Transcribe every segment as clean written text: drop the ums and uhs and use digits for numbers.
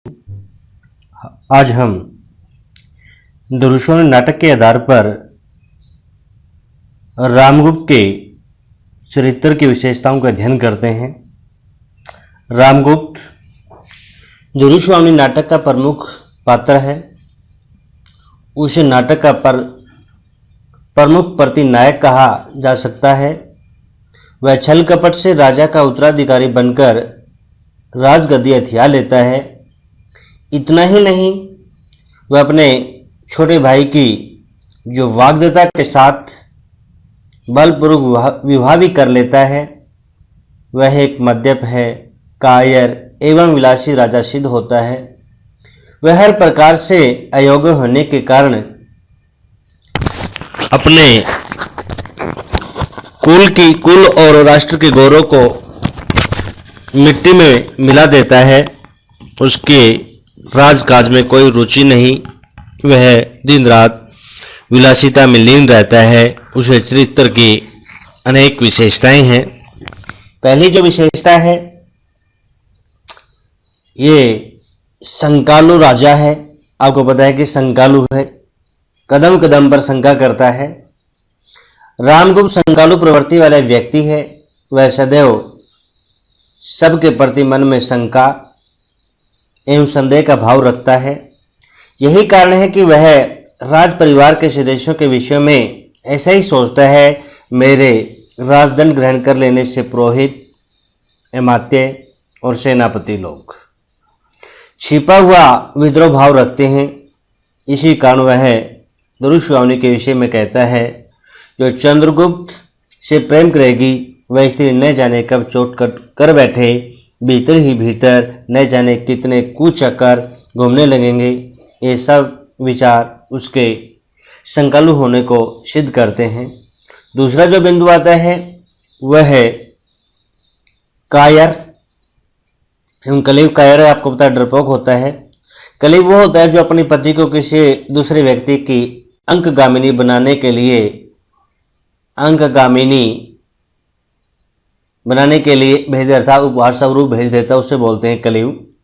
आज हम दुरुशोनी नाटक के आधार पर रामगुप्त के चरित्र की विशेषताओं का अध्ययन करते हैं। रामगुप्त दुरुशोनी नाटक का प्रमुख पात्र है। उसे नाटक का प्रमुख प्रतिनायक कहा जा सकता है। वह छल कपट से राजा का उत्तराधिकारी बनकर राजगद्दी हथिया लेता है। इतना ही नहीं, वह अपने छोटे भाई की जो वाग्दत्ता के साथ बलपूर्वक विवाह भी कर लेता है। वह एक मद्यप है, कायर एवं विलासी राजा सिद्ध होता है। वह हर प्रकार से अयोग्य होने के कारण अपने कुल और राष्ट्र के गौरव को मिट्टी में मिला देता है। उसके राजकाज में कोई रुचि नहीं। वह दिन रात विलासिता में लीन रहता है। उसे चरित्र की अनेक विशेषताएं हैं। पहली जो विशेषता है, ये संकालु राजा है। आपको पता है कि संकालु है, कदम कदम पर शंका करता है। रामगुप्त संकालु प्रवृत्ति वाला व्यक्ति है। वह सदैव सबके प्रति मन में शंका एवं संदेह का भाव रखता है। यही कारण है कि वह राज परिवार के सदस्यों के विषय में ऐसा ही सोचता है, मेरे राजदंड ग्रहण कर लेने से पुरोहित, अमात्य और सेनापति लोग छिपा हुआ विद्रोह भाव रखते हैं। इसी कारण वह दुरुशोनी के विषय में कहता है, जो चंद्रगुप्त से प्रेम करेगी वह स्त्री न जाने कब चोट कर बैठे, भीतर ही भीतर न जाने कितने कुचक्कर घूमने लगेंगे। ये सब विचार उसके संकालु होने को सिद्ध करते हैं। दूसरा जो बिंदु आता है वह है कायर एवं कलीब। कायर आपको पता है डरपोक होता है। कलीब वो होता है जो अपनी पति को किसी दूसरे व्यक्ति की अंकगामिनी बनाने के भेज देता, उपहार स्वरूप भेज देता, उसे बोलते हैं कलीब।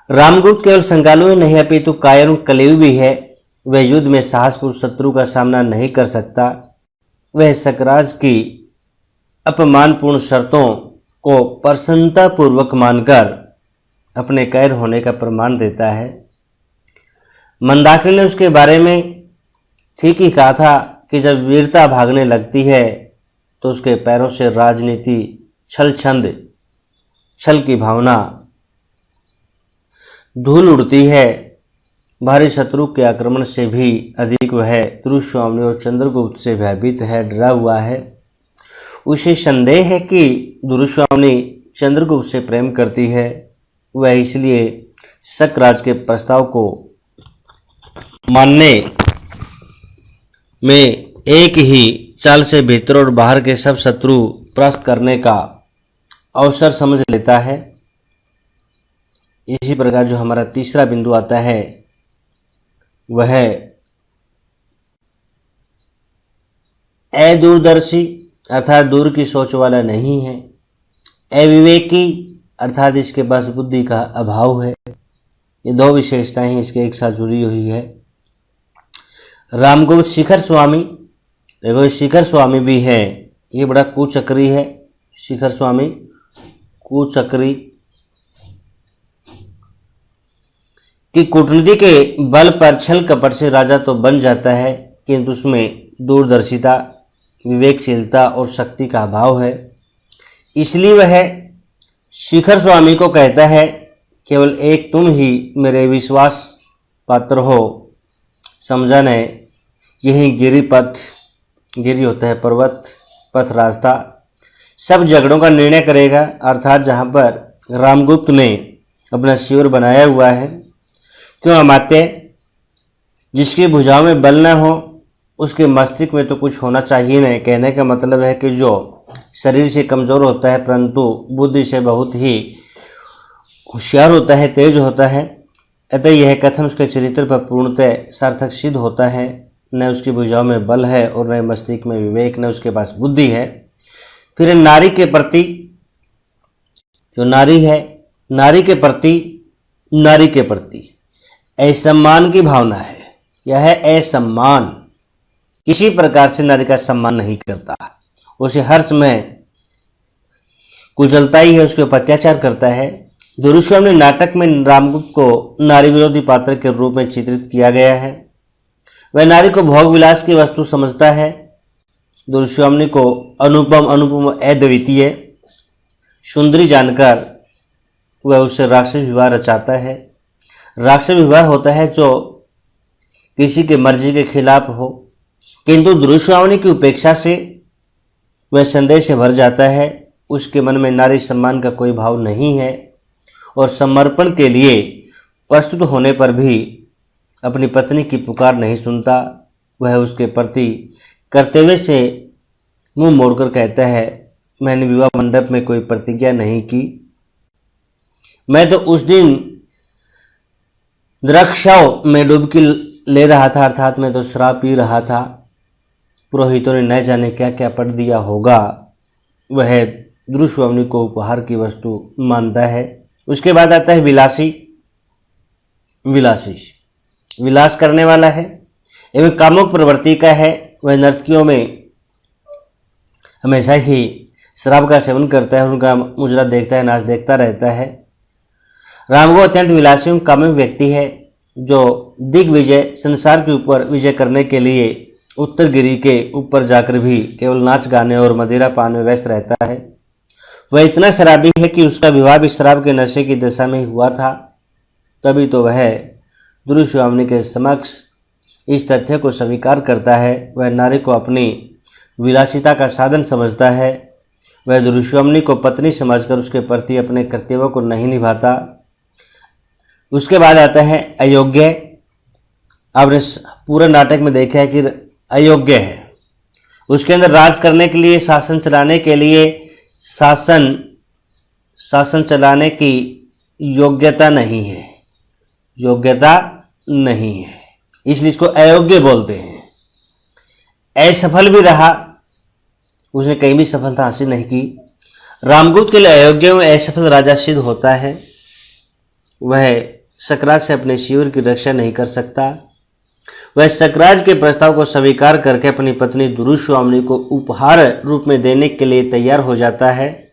रामगुप्त केवल संकालु ही नहीं अपितु कायर कलीब भी है। वह युद्ध में साहसपूर्वक शत्रु का सामना नहीं कर सकता। वह सकराज की अपमानपूर्ण शर्तों को प्रसन्नतापूर्वक मानकर अपने कायर होने का प्रमाण देता है। मंदाकिनी ने उसके बारे में ठीक ही कहा था कि जब वीरता भागने लगती है तो उसके पैरों से राजनीति, छल की भावना धूल उड़ती है। भारी शत्रु के आक्रमण से भी अधिक वह दुरुशोनी और चंद्रगुप्त से भयभीत है, डरा हुआ है। उसे संदेह है कि दुरुशोनी चंद्रगुप्त से प्रेम करती है। वह इसलिए सकराज के प्रस्ताव को मानने में एक ही चाल से भीतर और बाहर के सब शत्रु परास्त करने का अवसर समझ लेता है। इसी प्रकार जो हमारा तीसरा बिंदु आता है वह अदूरदर्शी अर्थात दूर की सोच वाला नहीं है। अविवेकी अर्थात इसके पास बुद्धि का अभाव है। ये दो विशेषताएं इसके एक साथ जुड़ी हुई है। रामगुप्त शिखर स्वामी, देखो शिखर स्वामी भी है, ये बड़ा कुचक्री है। शिखर स्वामी कुचक्री कि कूटनीति के बल पर छल कपट से राजा तो बन जाता है, किंतु उसमें दूरदर्शिता, विवेकशीलता और शक्ति का अभाव है। इसलिए वह शिखर स्वामी को कहता है, केवल एक तुम ही मेरे विश्वास पात्र हो। समझा ने यही गिरी होता है पर्वत, पथ रास्ता, सब झगड़ों का निर्णय करेगा। अर्थात जहाँ पर रामगुप्त ने अपना शिविर बनाया हुआ है, क्यों अमात्य, जिसकी भुजाओं में बल न हो उसके मस्तिष्क में तो कुछ होना चाहिए नहीं। कहने का मतलब है कि जो शरीर से कमजोर होता है परंतु बुद्धि से बहुत ही होशियार होता है, तेज होता है, अतः यह कथन उसके चरित्र पर पूर्णतः सार्थक सिद्ध होता है। न उसकी भुजाओं में बल है और न मस्तिष्क में विवेक, न उसके पास बुद्धि है। फिर नारी के प्रति, जो नारी है, नारी के प्रति नारी के प्रति असम्मान की भावना है। यह है असम्मान, किसी प्रकार से नारी का सम्मान नहीं करता, उसे हर समय कुचलता ही है, उसके ऊपर अत्याचार करता है। दुर्योधन नाटक में रामगुप्त को नारी विरोधी पात्र के रूप में चित्रित किया गया है। वह नारी को भोग विलास की वस्तु समझता है। दुर्योधन को अनुपम अद्वितीय सुंदरी जानकर वह उससे राक्षस विवाह रचाता है। राक्षस विवाह होता है जो किसी के मर्जी के खिलाफ हो, किंतु दुर्योधन की उपेक्षा से वह संदेह से भर जाता है। उसके मन में नारी सम्मान का कोई भाव नहीं है और समर्पण के लिए प्रस्तुत होने पर भी अपनी पत्नी की पुकार नहीं सुनता। वह उसके प्रति कर्तव्य से मुंह मोड़कर कहता है, मैंने विवाह मंडप में कोई प्रतिज्ञा नहीं की, मैं तो उस दिन द्राक्षाओं में डुबकी ले रहा था, अर्थात मैं तो शराब पी रहा था। पुरोहितों ने न जाने क्या क्या पढ़ दिया होगा। वह दुर्योधन को उपहार की वस्तु मानता है। उसके बाद आता है विलासी। विलास करने वाला है एवं कामुक प्रवृत्ति का है। वह नर्तकियों में हमेशा ही शराब का सेवन करता है, उनका मुजरा देखता है, नाच देखता रहता है। रामगो अत्यंत विलासी एवं कामुक व्यक्ति है जो दिग्विजय, संसार के ऊपर विजय करने के लिए उत्तरगिरी के ऊपर जाकर भी केवल नाच गाने और मदिरा पान में व्यस्त रहता है। वह इतना शराबी है कि उसका विवाह भी शराब के नशे की दशा में हुआ था। तभी तो वह दुर्योधन के समक्ष इस तथ्य को स्वीकार करता है। वह नारी को अपनी विलासिता का साधन समझता है। वह दुर्योधन को पत्नी समझकर उसके प्रति अपने कर्तव्यों को नहीं निभाता। उसके बाद आता है अयोग्य। आपने पूरे नाटक में देखा है कि अयोग्य है, उसके अंदर राज करने के लिए, शासन चलाने के लिए शासन चलाने की योग्यता नहीं है, इसलिए इसको अयोग्य बोलते हैं। असफल भी रहा, उसने कहीं भी सफलता हासिल नहीं की। रामगुप्त के लिए अयोग्य में असफल राजा सिद्ध होता है। वह सकराज से अपने शिविर की रक्षा नहीं कर सकता। वह सकराज के प्रस्ताव को स्वीकार करके अपनी पत्नी दुर्योधन को उपहार रूप में देने के लिए तैयार हो जाता है।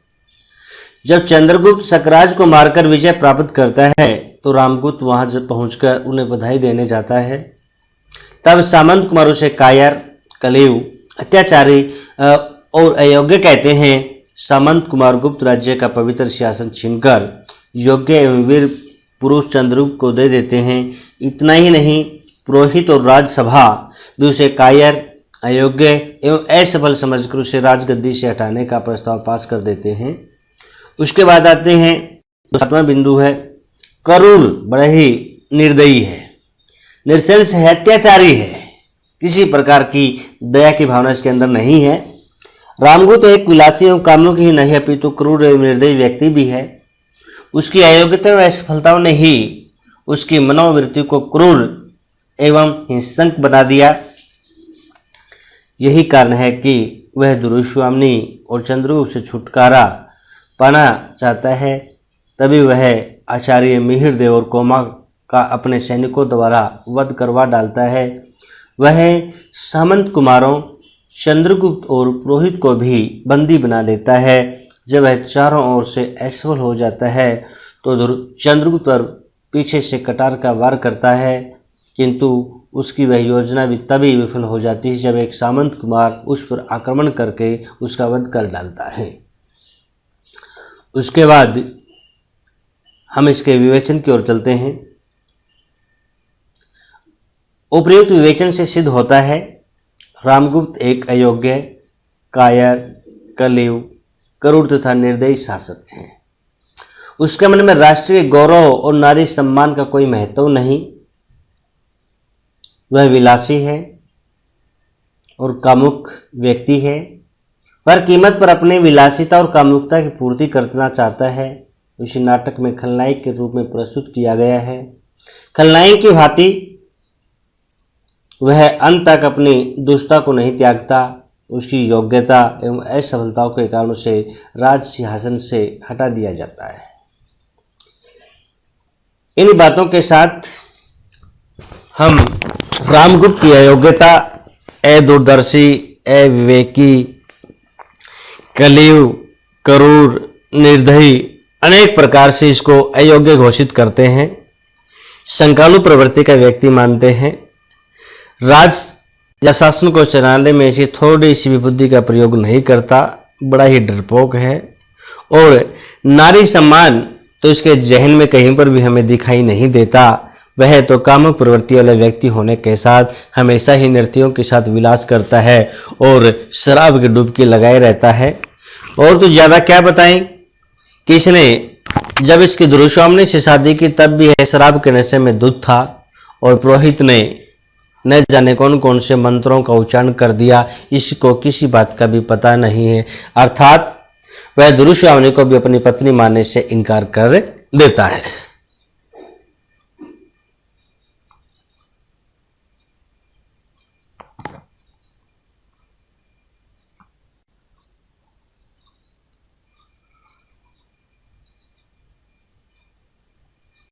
जब चंद्रगुप्त सकराज को मारकर विजय प्राप्त करता है तो रामगुप्त वहां पहुंचकर उन्हें बधाई देने जाता है। तब सामंत कुमार उसे कायर, कलेव, अत्याचारी और अयोग्य कहते हैं। सामंत कुमार गुप्त राज्य का पवित्र शासन छीनकर योग्य एवं वीर पुरुष चंद्रगुप्त को दे देते हैं। इतना ही नहीं, पुरोहित और राजसभा भी उसे कायर, अयोग्य एवं असफल समझकर उसे राजगद्दी से हटाने का प्रस्ताव पास कर देते हैं। उसके बाद आते हैं, 7वां बिंदु है क्रूर, बड़ा ही निर्दयी है, नृशंस है, अत्याचारी है, किसी प्रकार की दया की भावना इसके अंदर नहीं है। रामगुप्त एक विलासी एवं कामुक ही नहीं अपितु क्रूर एवं निर्दयी व्यक्ति भी है। उसकी अयोग्यता व असफलताओं ने ही उसकी मनोवृत्ति को क्रूर एवं हिंसक बना दिया। यही कारण है कि वह दुर्योधन और चंद्रगुप्त से छुटकारा पाना चाहता है। तभी वह आचार्य मिहिरदेव और कोमा का अपने सैनिकों द्वारा वध करवा डालता है। वह सामंत कुमारों, चंद्रगुप्त और पुरोहित को भी बंदी बना लेता है। जब वह चारों ओर से असफल हो जाता है तो चंद्रगुप्त पर पीछे से कटार का वार करता है, किंतु उसकी वह योजना भी तभी विफल हो जाती है जब एक सामंत कुमार उस पर आक्रमण करके उसका वध कर डालता है। उसके बाद हम इसके विवेचन की ओर चलते हैं। उपर्युक्त विवेचन से सिद्ध होता है रामगुप्त एक अयोग्य, कायर, कलेव, क्रूर तथा निर्दयी शासक हैं। उसके मन में राष्ट्रीय गौरव और नारी सम्मान का कोई महत्व नहीं। वह विलासी है और कामुक व्यक्ति है, पर कीमत पर अपनी विलासिता और कामुकता की पूर्ति करना चाहता है। उसी नाटक में खलनायक के रूप में प्रस्तुत किया गया है। खलनायक की भांति वह अंत तक अपनी दुष्टता को नहीं त्यागता। उसकी योग्यता एवं असफलताओं के कारण उसे राज सिंहासन से हटा दिया जाता है। इन बातों के साथ हम रामगुप्त की अयोग्यता, दूरदर्शी, विवेकी, कलियुग, क्रूर, निर्दयी, अनेक प्रकार से इसको अयोग्य घोषित करते हैं। संकालु प्रवृत्ति का व्यक्ति मानते हैं। राज या शासन को चलाने में ऐसी थोड़ी सी भी बुद्धि का प्रयोग नहीं करता, बड़ा ही डरपोक है। और नारी सम्मान तो इसके जहन में कहीं पर भी हमें दिखाई नहीं देता। वह तो कामुक प्रवृत्ति वाले व्यक्ति होने के साथ हमेशा ही नर्तियों के साथ विलास करता है और शराब की डुबकी लगाए रहता है। और तो ज़्यादा क्या बताएं कि इसने जब इसकी दुर्स्वामिनी से शादी की तब भी है शराब के नशे में धुत था और पुरोहित ने न जाने कौन कौन से मंत्रों का उच्चारण कर दिया, इसको किसी बात का भी पता नहीं है। अर्थात वह दुर्स्वामिनी को भी अपनी पत्नी मानने से इनकार कर देता है।